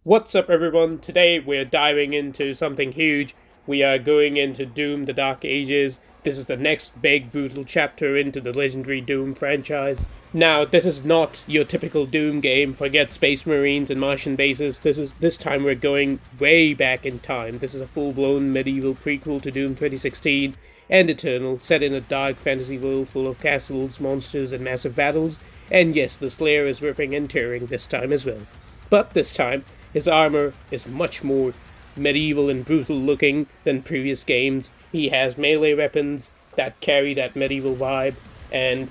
What's up everyone? Today we're diving into something huge. We are going into Doom the Dark Ages. This is the next big brutal chapter into the legendary Doom franchise. Now, this is not your typical Doom game. Forget Space Marines and Martian bases. This time we're going way back in time. This is a full-blown medieval prequel to Doom 2016 and Eternal, set in a dark fantasy world full of castles, monsters, and massive battles. And yes, the Slayer is ripping and tearing this time as well. But this time, his armor is much more medieval and brutal looking than previous games. He has melee weapons that carry that medieval vibe, and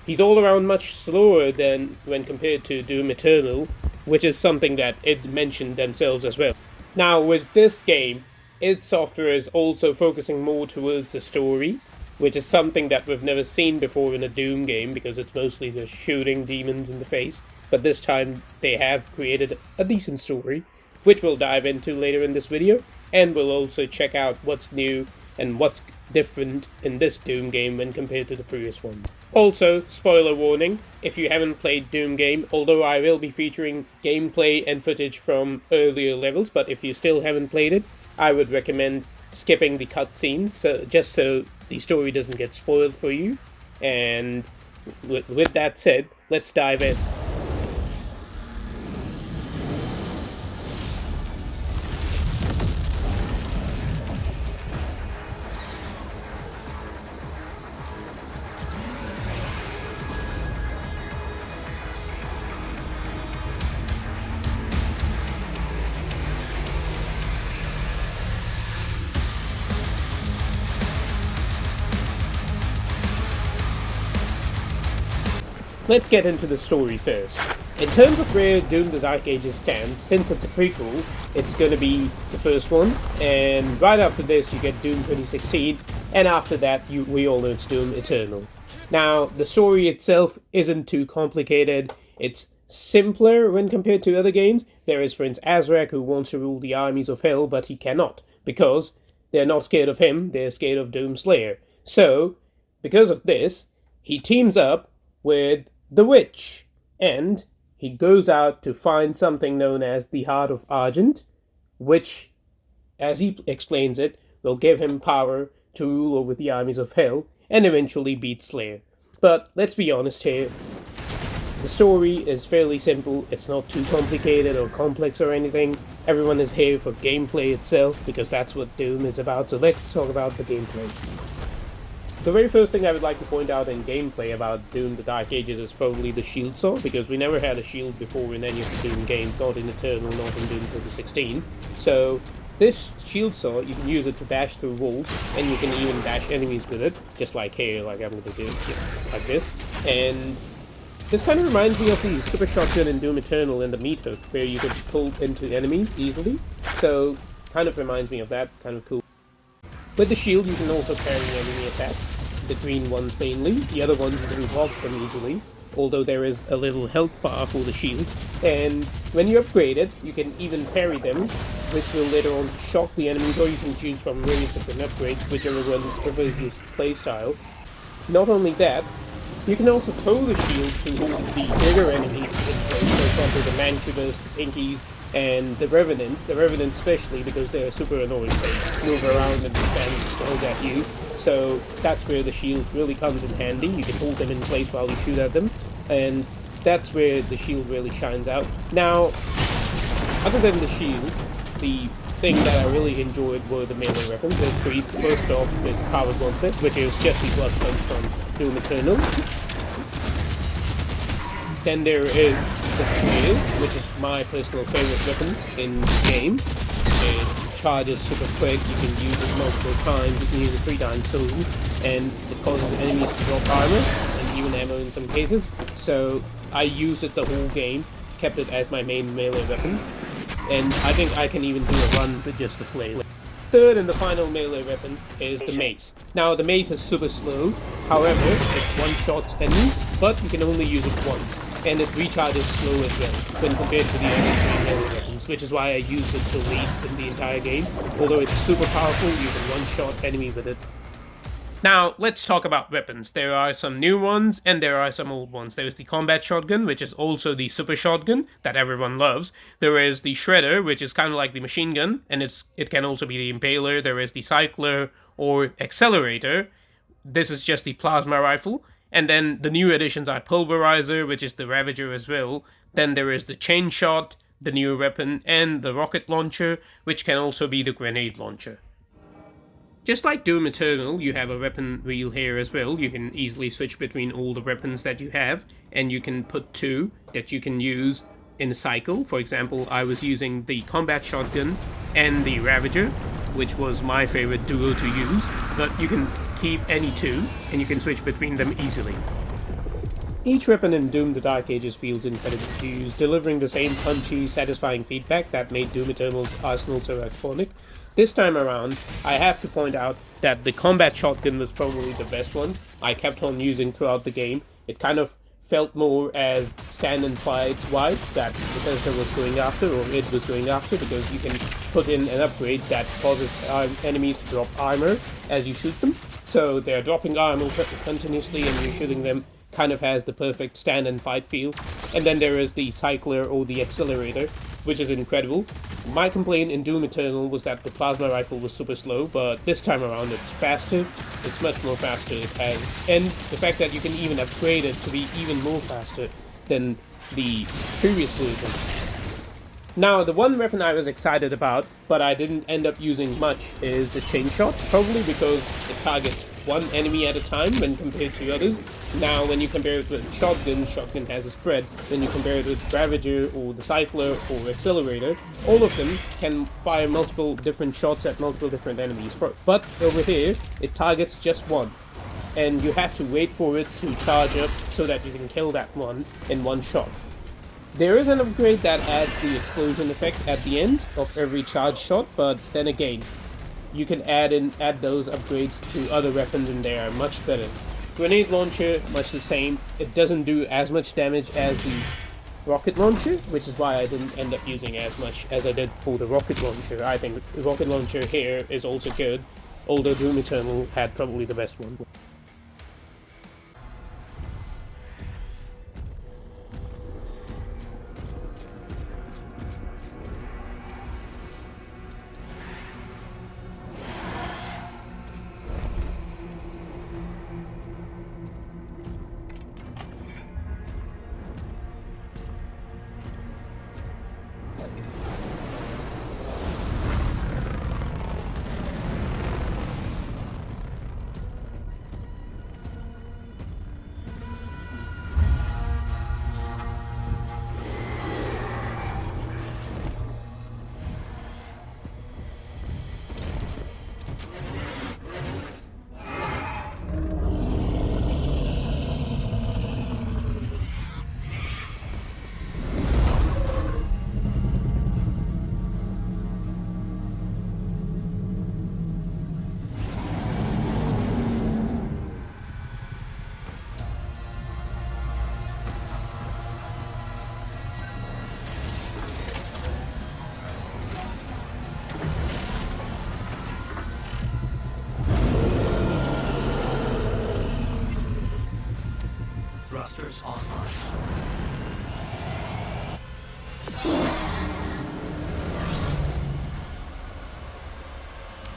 he's all around much slower than when compared to Doom Eternal, which is something that id mentioned themselves as well. Now, with this game, id Software is also focusing more towards the story, which is something that we've never seen before in a Doom game, because it's mostly just shooting demons in the face. But this time they have created a decent story, which we'll dive into later in this video, and we'll also check out what's new and what's different in this Doom game when compared to the previous ones. Also, spoiler warning, if you haven't played Doom game, although I will be featuring gameplay and footage from earlier levels, but if you still haven't played it, I would recommend skipping the cutscenes, just so the story doesn't get spoiled for you. And with that said, let's dive in. Let's get into the story first. In terms of where Doom the Dark Ages stands, since it's a prequel, it's going to be the first one, and right after this you get Doom 2016, and after that we all know it's Doom Eternal. Now, the story itself isn't too complicated. It's simpler when compared to other games. There is Prince Azrak who wants to rule the armies of hell, but he cannot, because they're not scared of him, they're scared of Doom Slayer. So, because of this, he teams up with the Witch, and he goes out to find something known as the Heart of Argent, which, as he explains it, will give him power to rule over the armies of hell and eventually beat Slayer. But let's be honest here, the story is fairly simple. It's not too complicated or complex or anything. Everyone is here for gameplay itself, because that's what Doom is about, so let's talk about the gameplay. The very first thing I would like to point out in gameplay about Doom the Dark Ages is probably the shield saw, because we never had a shield before in any of the Doom games, not in Eternal, not in Doom 2016. So this shield saw, you can use it to dash through walls, and you can even dash enemies with it, just like here, like I'm going to do, like this. And this kind of reminds me of the super shotgun in Doom Eternal and the meat hook, where you could pull into enemies easily. So kind of reminds me of that, kind of cool. With the shield, you can also parry enemy attacks, the green ones mainly. The other ones you can block them easily, although there is a little health bar for the shield. And when you upgrade it, you can even parry them, which will later on shock the enemies, or you can choose from various different upgrades, whichever one prefers your playstyle. Not only that, you can also throw the shield to hold the bigger enemies in place, for example the Mancubus, the Pinkies, and the Revenants especially, because they're super annoying. They move around and stand and at you, so that's where the shield really comes in handy. You can hold them in place while you shoot at them, and that's where the shield really shines out. Now, other than the shield, the thing that I really enjoyed were the melee weapons. There's three. First off is Power Gauntlet, which is just the blood punch from Doom Eternal. Then there is the Spear, which is my personal favorite weapon in the game. It charges super quick, you can use it multiple times, you can use it 3 times soon, and it causes enemies to drop armor, and even ammo in some cases. So I used it the whole game, kept it as my main melee weapon, and I think I can even do a run with just the flail. Third and the final melee weapon is the mace. Now, the mace is super slow, however, it one-shots enemies, but you can only use it once, and it recharges slow as well, when compared to the other 3 melee weapons, which is why I used it the least in the entire game. Although it's super powerful, you can one-shot enemy with it. Now, let's talk about weapons. There are some new ones and there are some old ones. There's the combat shotgun, which is also the super shotgun that everyone loves. There is the shredder, which is kind of like the machine gun, and it can also be the impaler. There is the cycler or accelerator. This is just the plasma rifle. And then the new additions are pulverizer, which is the ravager as well. Then there is the chain shot, the new weapon, and the rocket launcher, which can also be the grenade launcher. Just like Doom Eternal, you have a weapon wheel here as well. You can easily switch between all the weapons that you have, and you can put two that you can use in a cycle. For example, I was using the combat shotgun and the Ravager, which was my favorite duo to use, but you can keep any two, and you can switch between them easily. Each weapon in Doom the Dark Ages feels incredible to use, delivering the same punchy, satisfying feedback that made Doom Eternal's arsenal so iconic. This time around, I have to point out that the combat shotgun was probably the best one I kept on using throughout the game. It kind of felt more as stand and fight vibe that Bethesda was going after, or it was going after, because you can put in an upgrade that causes enemies to drop armor as you shoot them. So they're dropping armor continuously and you're shooting them, kind of has the perfect stand and fight feel. And then there is the cycler or the accelerator, which is incredible. My complaint in Doom Eternal was that the plasma rifle was super slow, but this time around it's faster. It's much more faster. It has, and the fact that you can even upgrade it to be even more faster than the previous version. Now, the one weapon I was excited about, but I didn't end up using much, is the chain shot, probably because it targets one enemy at a time when compared to others. Now, when you compare it with shotgun has a spread. When you compare it with Ravager or the Cycler or Accelerator, all of them can fire multiple different shots at multiple different enemies. But over here, it targets just one. And you have to wait for it to charge up so that you can kill that one in one shot. There is an upgrade that adds the explosion effect at the end of every charge shot, but then again, you can add those upgrades to other weapons and they are much better. Grenade launcher, much the same. It doesn't do as much damage as the rocket launcher, which is why I didn't end up using as much as I did for the rocket launcher. I think the rocket launcher here is also good, although Doom Eternal had probably the best one. Thrusters online.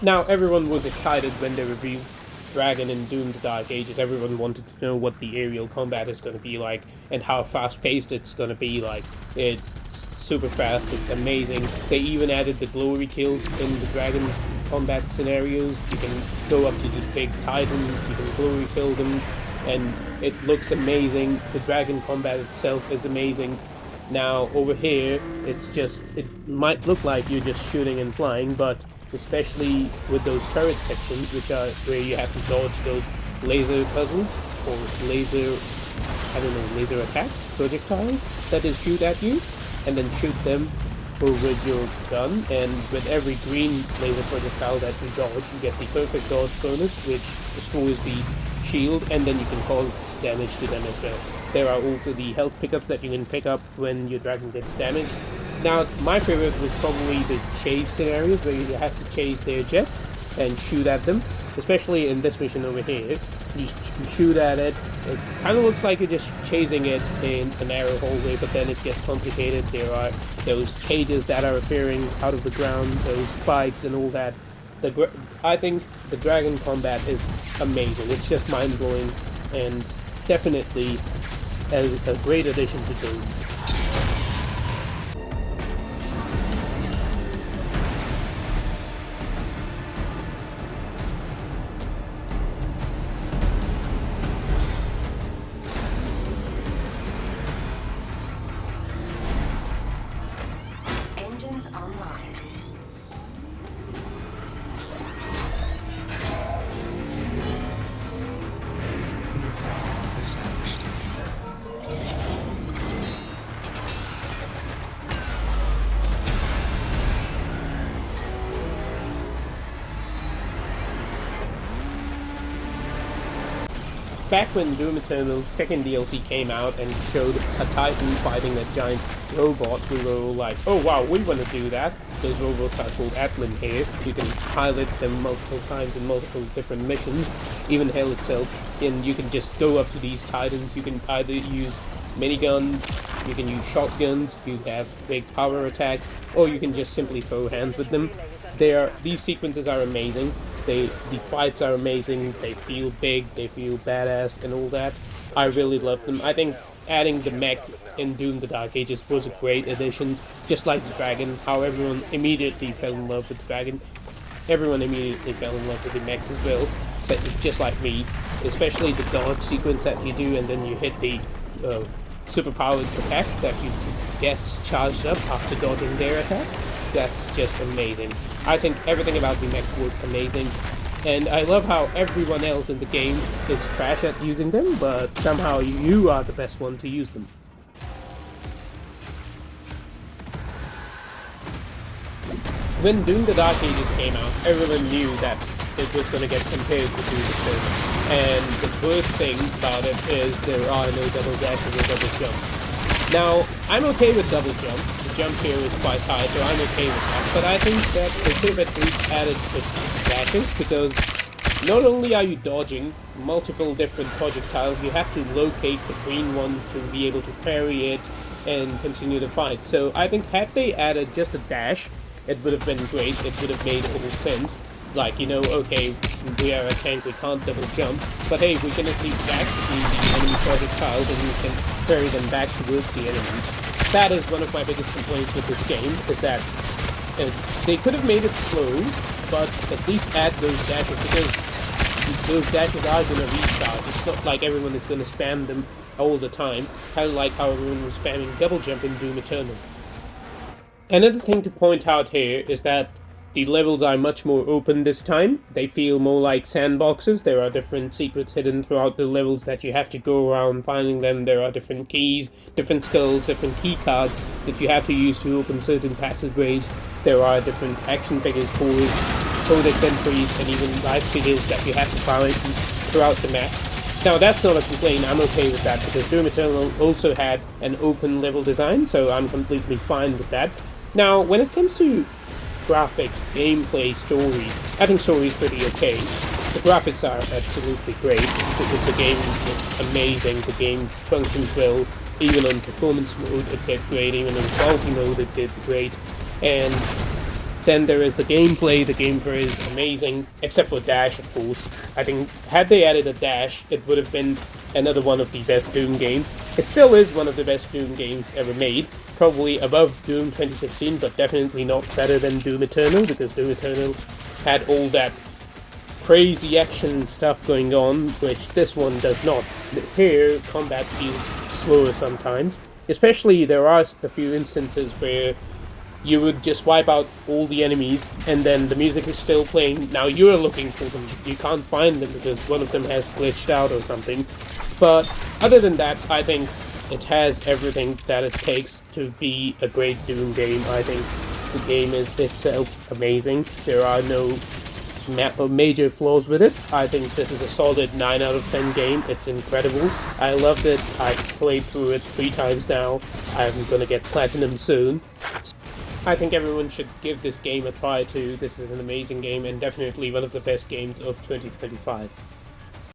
Now, everyone was excited when they revealed Dragon in Doom the Dark Ages. Everyone wanted to know what the aerial combat is going to be like and how fast-paced it's going to be like. It's super fast, it's amazing. They even added the glory kills in the Dragon combat scenarios. You can go up to these big titans, you can glory kill them, and it looks amazing. The Dragon combat itself is amazing. Now, over here, it might look like you're just shooting and flying, but especially with those turret sections, which are where you have to dodge those laser puzzles, or laser attacks, projectiles that is shoot at you, and then shoot them with your gun, and with every green laser projectile that you dodge, you get the perfect dodge bonus, which destroys the shield, and then you can cause damage to them as well. There are also the health pickups that you can pick up when your dragon gets damaged. Now, my favorite was probably the chase scenarios where you have to chase their jets and shoot at them. especially in this mission over here. You shoot at it, it kind of looks like you're just chasing it in a narrow hallway, but then it gets complicated. There are those cages that are appearing out of the ground, those spikes and all that. I think the dragon combat is amazing. It's just mind-blowing and definitely a great addition to Doom. Engines online. Back when Doom Eternal's second DLC came out and showed a Titan fighting a giant robot, we were all like, oh wow, we want to do that. Those robots are called Atlan here. You can pilot them multiple times in multiple different missions, even Hell itself, and you can just go up to these Titans. You can either use miniguns, you can use shotguns, you have big power attacks, or you can just simply throw hands with them. These sequences are amazing. The fights are amazing, they feel big, they feel badass and all that. I really love them. I think adding the mech in Doom the Dark Ages was a great addition, just like the dragon, how everyone immediately fell in love with the dragon. Everyone immediately fell in love with the mechs as well, so just like me, especially the dodge sequence that you do and then you hit the superpowered attack that you gets charged up after dodging their attack. That's just amazing. I think everything about the mechs was amazing, and I love how everyone else in the game is trash at using them, but somehow you are the best one to use them. When Doom the Dark Ages came out, everyone knew that it was going to get compared to Doom Eternal, and the worst thing about it is there are no double dashes or double jumps. Now, I'm okay with double jump. The jump here is quite high, so I'm okay with that. But I think that they could have at least added dashes, because not only are you dodging multiple different projectiles, you have to locate the green one to be able to parry it and continue the fight. So I think had they added just a dash, it would have been great. It would have made all sense. Like, you know, okay, we are a tank, we can't double jump, but hey, we can at least dash between the enemy projectiles and we can carry them back towards the enemies. That is one of my biggest complaints with this game, is that they could have made it slow, but at least add those dashes, because those dashes are going to recharge. It's not like everyone is going to spam them all the time, kind of like how everyone was spamming double jump in Doom Eternal. Another thing to point out here is that the levels are much more open this time. They feel more like sandboxes. There are different secrets hidden throughout the levels that you have to go around finding them. There are different keys, different skulls, different key cards that you have to use to open certain passageways. There are different action figures, codex entries, and even life figures that you have to find throughout the map. Now, that's not a complaint. I'm okay with that, because Doom Eternal also had an open level design, so I'm completely fine with that. Now, when it comes to graphics, gameplay, story, I think story is pretty okay. The graphics are absolutely great. The game is amazing. The game functions well. Even on performance mode, it did great. Even on quality mode, it did great. And then there is the gameplay. The gameplay is amazing, except for dash, of course. I think had they added a dash, it would have been another one of the best Doom games. It still is one of the best Doom games ever made. Probably above Doom 2016, but definitely not better than Doom Eternal, because Doom Eternal had all that crazy action stuff going on, which this one does not. Here, combat feels slower sometimes. Especially, there are a few instances where you would just wipe out all the enemies, and then the music is still playing. Now you're looking for them. You can't find them because one of them has glitched out or something. But other than that, I think it has everything that it takes to be a great Doom game. I think the game is itself amazing. There are no major flaws with it. I think this is a solid 9 out of 10 game. It's incredible. I loved it. I've played through it 3 times now. I'm gonna get Platinum soon. I think everyone should give this game a try too. This is an amazing game and definitely one of the best games of 2025.